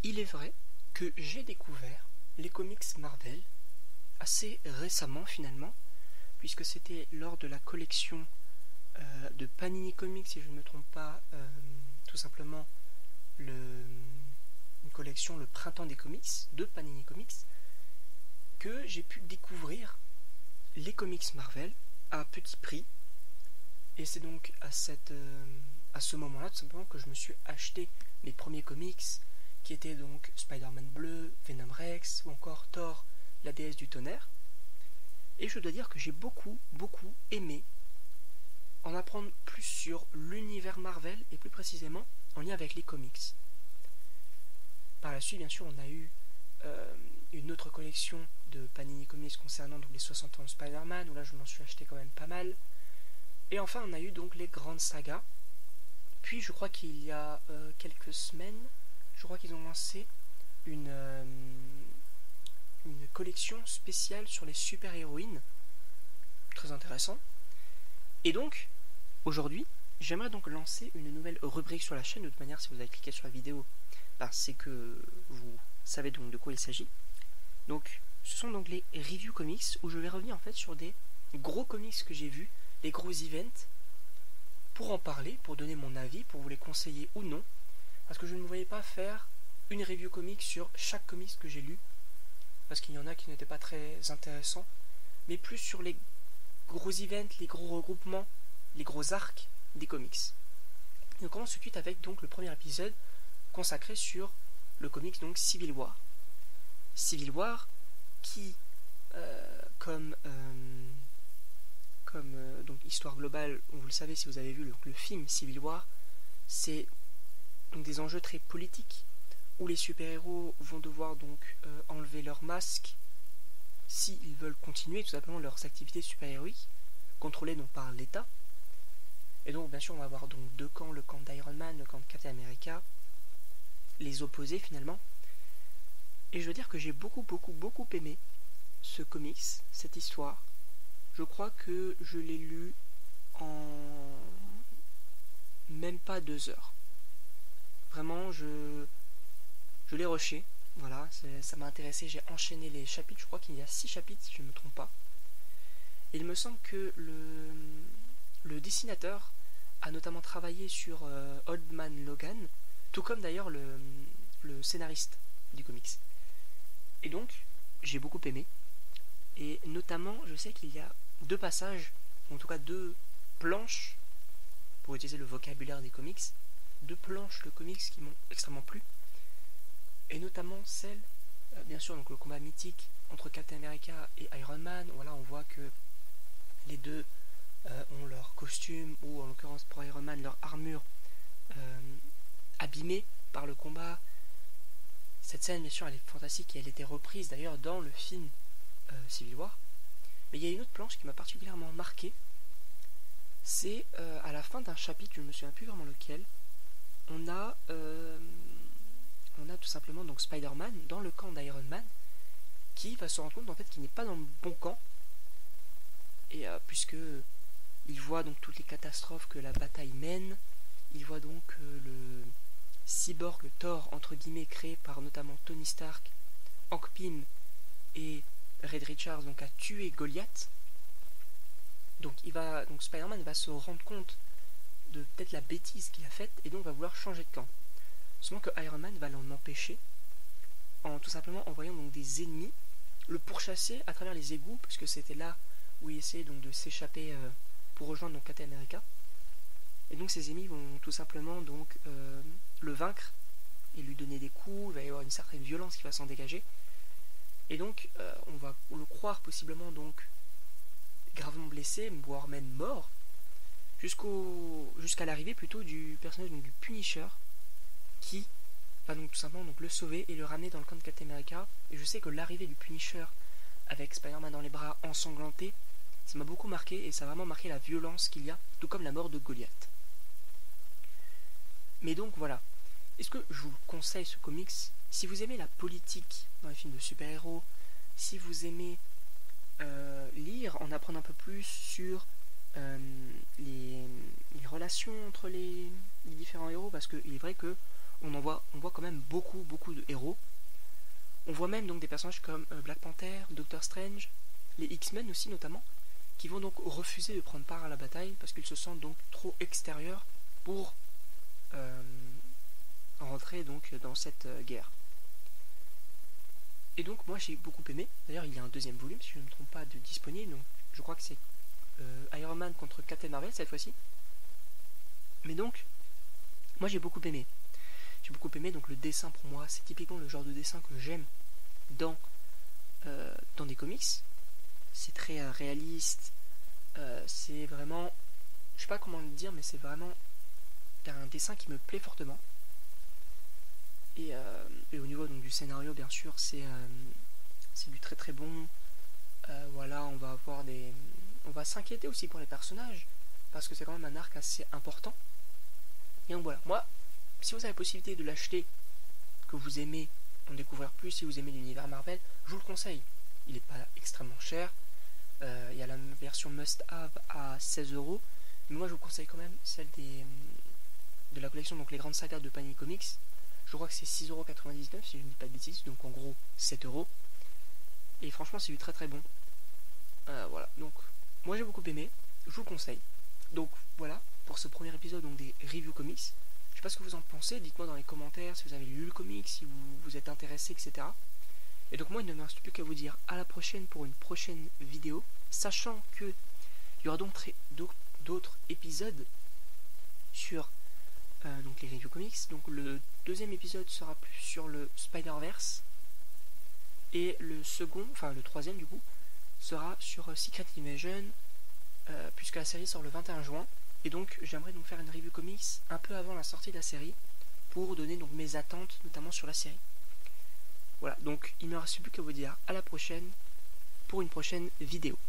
Il est vrai que j'ai découvert les comics Marvel assez récemment finalement, puisque c'était lors de la collection de Panini Comics, si je ne me trompe pas, tout simplement une collection Le Printemps des Comics de Panini Comics, que j'ai pu découvrir les comics Marvel à petit prix. Et c'est donc à ce moment-là tout simplement que je me suis acheté mes premiers comics, qui étaient donc Spider-Man bleu, Venom Rex ou encore Thor, la déesse du tonnerre. Et je dois dire que j'ai beaucoup aimé en apprendre plus sur l'univers Marvel et plus précisément en lien avec les comics. Par la suite, bien sûr, on a eu une autre collection de Panini Comics concernant donc les 60 ans de Spider-Man, où là je m'en suis acheté quand même pas mal. Et enfin, on a eu donc les grandes sagas. Puis je crois qu'il y a quelques semaines, je crois qu'ils ont lancé une collection spéciale sur les super-héroïnes. Très intéressant. Et donc, aujourd'hui, j'aimerais donc lancer une nouvelle rubrique sur la chaîne. De toute manière, si vous avez cliqué sur la vidéo, c'est que vous savez donc de quoi il s'agit. Donc, ce sont donc les review comics, où je vais revenir en fait sur des gros comics que j'ai vus, les gros events, pour en parler, pour donner mon avis, pour vous les conseiller ou non, parce que je ne me voyais pas faire une review comics sur chaque comics que j'ai lu, parce qu'il y en a qui n'étaient pas très intéressants, mais plus sur les gros events, les gros regroupements, les gros arcs des comics. Et on commence tout de suite avec donc le premier épisode consacré sur le comics donc Civil War. Civil War qui, comme donc histoire globale, vous le savez si vous avez vu donc, le film Civil War, c'est donc des enjeux très politiques où les super-héros vont devoir donc enlever leur masque s'ils veulent continuer tout simplement leurs activités super-héroïques, contrôlées donc par l'État. Et donc bien sûr on va avoir donc deux camps, le camp d'Iron Man, le camp de Captain America, les opposés finalement. Et je veux dire que j'ai beaucoup aimé ce comics, cette histoire. Je crois que je l'ai lu en même pas 2 heures. Vraiment, je l'ai rushé. Voilà, ça m'a intéressé. J'ai enchaîné les chapitres. Je crois qu'il y a 6 chapitres, si je ne me trompe pas. Et il me semble que le dessinateur a notamment travaillé sur Old Man Logan, tout comme d'ailleurs le scénariste du comics. Et donc, j'ai beaucoup aimé. Et notamment, je sais qu'il y a 2 passages, ou en tout cas 2 planches, pour utiliser le vocabulaire des comics, 2 planches de comics qui m'ont extrêmement plu. Et notamment celle, bien sûr, donc le combat mythique entre Captain America et Iron Man. Voilà, on voit que les deux ont leur costume, ou en l'occurrence pour Iron Man, leur armure abîmée par le combat. Cette scène, bien sûr, elle est fantastique et elle était reprise d'ailleurs dans le film Civil War. Mais il y a une autre planche qui m'a particulièrement marqué. C'est à la fin d'un chapitre, je ne me souviens plus vraiment lequel, on a tout simplement donc Spider-Man dans le camp d'Iron Man qui va se rendre compte en fait qu'il n'est pas dans le bon camp, et puisque il voit donc toutes les catastrophes que la bataille mène, il voit donc le cyborg, le Thor entre guillemets, créé par notamment Tony Stark, Hank Pym et Reed Richards, donc a tué Goliath. Donc Spider-Man va se rendre compte de peut-être la bêtise qu'il a faite et donc va vouloir changer de camp. Seulement que Iron Man va l'en empêcher en tout simplement envoyant donc des ennemis le pourchasser à travers les égouts, puisque c'était là où il essayait donc de s'échapper pour rejoindre donc Captain America. Et donc ces ennemis vont tout simplement donc le vaincre et lui donner des coups. Il va y avoir une certaine violence qui va s'en dégager. Et donc on va le croire possiblement donc gravement blessé, voire même mort, jusqu'à l'arrivée plutôt du personnage donc, du Punisher, qui va donc tout simplement donc, le sauver et le ramener dans le camp de Captain America. Et je sais que l'arrivée du Punisher avec Spider-Man dans les bras ensanglanté, ça m'a beaucoup marqué, et ça a vraiment marqué la violence qu'il y a, tout comme la mort de Goliath. Mais donc voilà, est-ce que je vous conseille ce comics? Si vous aimez la politique dans les films de super-héros, si vous aimez lire, en apprendre un peu plus sur les relations entre les différents héros, parce qu'il est vrai que on voit quand même beaucoup de héros. On voit même donc des personnages comme Black Panther, Doctor Strange, les X-Men aussi notamment, qui vont donc refuser de prendre part à la bataille parce qu'ils se sentent donc trop extérieurs pour rentrer donc dans cette guerre. Et donc moi j'ai beaucoup aimé. D'ailleurs il y a un deuxième volume si je ne me trompe pas de disponible, donc je crois que c'est Iron Man contre Captain Marvel cette fois-ci. Mais donc moi j'ai beaucoup aimé. J'ai beaucoup aimé donc le dessin. Pour moi c'est typiquement le genre de dessin que j'aime dans des comics. C'est très réaliste, c'est vraiment, je sais pas comment le dire, mais c'est vraiment un dessin qui me plaît fortement. Et au niveau donc du scénario, bien sûr, c'est du très bon. Voilà, on va s'inquiéter aussi pour les personnages parce que c'est quand même un arc assez important. Et donc voilà, moi, si vous avez la possibilité de l'acheter, que vous aimez en découvrir plus, si vous aimez l'univers Marvel, je vous le conseille. Il n'est pas extrêmement cher. Il y a la version must-have à 16€, mais moi je vous conseille quand même celle de la collection, donc les grandes sagas de Panini Comics. Je crois que c'est 6,99€ si je ne dis pas de bêtises, donc en gros 7€. Et franchement c'est du très bon. Voilà, donc moi j'ai beaucoup aimé, je vous le conseille. Donc voilà pour ce premier épisode donc des review comics. Je sais pas ce que vous en pensez, dites-moi dans les commentaires si vous avez lu le comic, si vous êtes intéressé, etc. Et donc moi il ne me reste plus qu'à vous dire à la prochaine pour une prochaine vidéo, sachant que il y aura donc d'autres épisodes sur donc les review comics. Donc le deuxième épisode sera plus sur le Spider-Verse et le troisième du coup sera sur Secret Invasion, puisque la série sort le 21 juin. Et donc j'aimerais donc faire une review comics un peu avant la sortie de la série pour donner donc mes attentes notamment sur la série. Voilà, donc il ne me reste plus qu'à vous dire à la prochaine pour une prochaine vidéo.